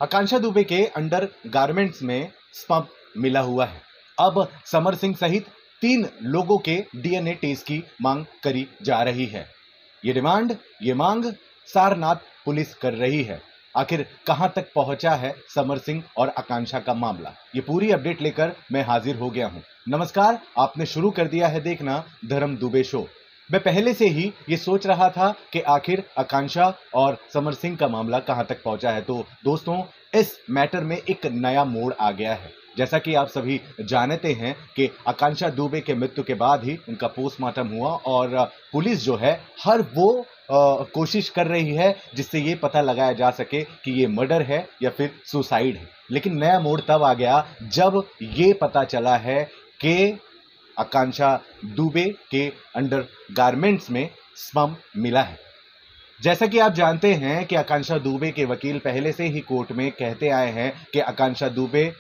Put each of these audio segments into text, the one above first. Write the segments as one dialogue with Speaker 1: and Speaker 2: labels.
Speaker 1: आकांक्षा दुबे के under garments में sperm मिला हुआ है। अब समर सिंह सहित 3 लोगों के डीएनए टेस्ट की मांग करी जा रही है। ये मांग सारनाथ पुलिस कर रही है। आखिर कहां तक पहुंचा है समर सिंह और आकांक्षा का मामला, ये पूरी अपडेट लेकर मैं हाजिर हो गया हूं। नमस्कार, आपने शुरू कर दिया है देखना धर्म दुबे शो। मैं पहले से ही ये सोच रहा था कि आखिर आकांक्षा और समर सिंह का मामला कहां तक पहुंचा है। तो दोस्तों, इस मैटर में एक नया मोड़ आ गया है। जैसा कि आप सभी जानते हैं कि आकांक्षा दुबे के मृत्यु के बाद ही उनका पोस्टमार्टम हुआ और पुलिस जो है हर वो कोशिश कर रही है जिससे ये पता लगाया जा सके कि ये मर्डर है या फिर सुसाइड है। लेकिन नया मोड़ तब आ गया जब ये पता चला है कि आकांक्षा दुबे के अंडर गारमेंट्स में स्पम मिला है। जैसा कि आप जानते हैं कि आकांक्षा दुबे के वकील पहले से ही कोर्ट में कहते आए हैं कि आकांक्षा दुबे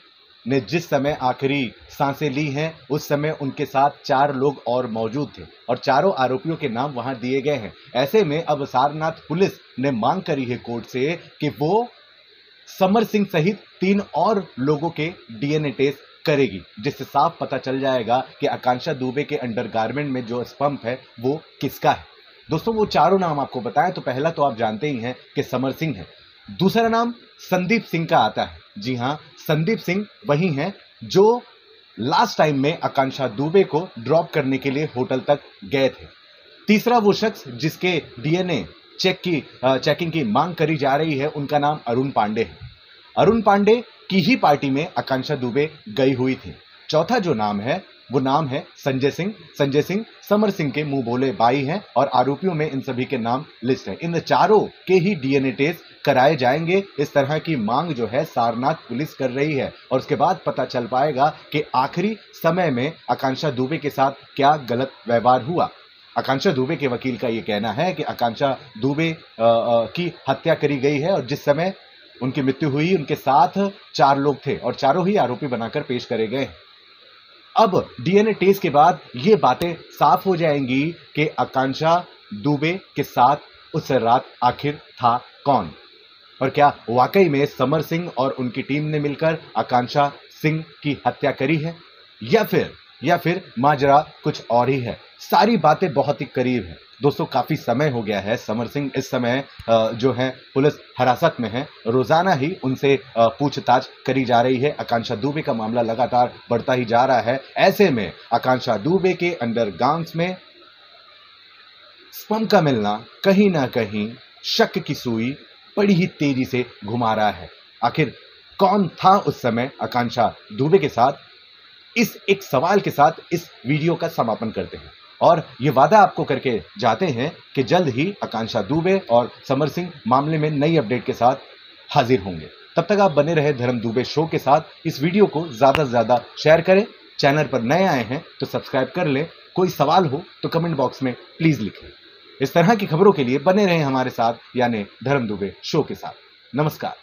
Speaker 1: ने जिस समय आखिरी सांसें ली हैं उस समय उनके साथ 4 लोग और मौजूद थे और चारों आरोपियों के नाम वहां दिए गए हैं। ऐसे में अब सारनाथ पुलिस ने मांग करी है कोर्ट से कि वो समर सिंह सहित 3 और लोगों के डीएनए टेस्ट करेगी, जिससे साफ पता चल जाएगा कि आकांक्षा दुबे के अंडरगारमेंट में जो स्पम है वो किसका है। दोस्तों, वो चारों नाम आपको बताएं तो पहला तो आप जानते ही हैं कि समर सिंह है। दूसरा नाम संदीप सिंह का आता है। जी हां, संदीप सिंह वही हैं जो लास्ट टाइम में आकांक्षा दुबे को ड्रॉप करने के लिए होटल तक गए थे। तीसरा वो शख्स जिसके डीएनए चेकिंग की मांग करी जा रही है, उनका नाम अरुण पांडे है। अरुण पांडे की ही पार्टी में आकांक्षा दुबे गई हुई थी। चौथा जो नाम है वो नाम है संजय सिंह। संजय सिंह समर सिंह के मुंह बोले भाई हैं और आरोपियों में इन सभी के नाम लिस्ट है। इन चारों के ही डीएनए टेस्ट कराए जाएंगे। इस तरह की मांग जो है सारनाथ पुलिस कर रही है और उसके बाद पता चल पाएगा कि आखिरी समय में आकांक्षा दुबे के साथ क्या गलत व्यवहार हुआ। आकांक्षा दुबे के वकील का यह कहना है कि आकांक्षा दुबे की हत्या करी गई है और जिस समय उनकी मृत्यु हुई उनके साथ 4 लोग थे और चारों ही आरोपी बनाकर पेश करे गए। अब डीएनए टेस्ट के बाद ये बातें साफ हो जाएंगी कि आकांक्षा दुबे के साथ उस रात आखिर था कौन और क्या वाकई में समर सिंह और उनकी टीम ने मिलकर आकांक्षा सिंह की हत्या करी है या फिर माजरा कुछ और ही है। सारी बातें बहुत ही करीब है। दोस्तों, काफी समय हो गया है। समर सिंह इस समय जो है पुलिस हिरासत में है। रोजाना ही उनसे पूछताछ करी जा रही है। आकांक्षा दुबे का मामला लगातार बढ़ता ही जा रहा है। ऐसे में आकांक्षा दुबे के अंडरगार्मेंट्स में स्पम का मिलना कहीं ना कहीं शक की सुई बड़ी ही तेजी से घुमा रहा है। आखिर कौन था उस समय आकांक्षा दुबे के साथ? इस एक सवाल के साथ इस वीडियो का समापन करते हैं और ये वादा आपको करके जाते हैं कि जल्द ही आकांक्षा दुबे और समर सिंह मामले में नई अपडेट के साथ हाजिर होंगे। तब तक आप बने रहे धर्म दुबे शो के साथ। इस वीडियो को ज्यादा से ज्यादा शेयर करें। चैनल पर नए आए हैं तो सब्सक्राइब कर लें। कोई सवाल हो तो कमेंट बॉक्स में प्लीज लिखें। इस तरह की खबरों के लिए बने रहें हमारे साथ, यानी धर्म दुबे शो के साथ। नमस्कार।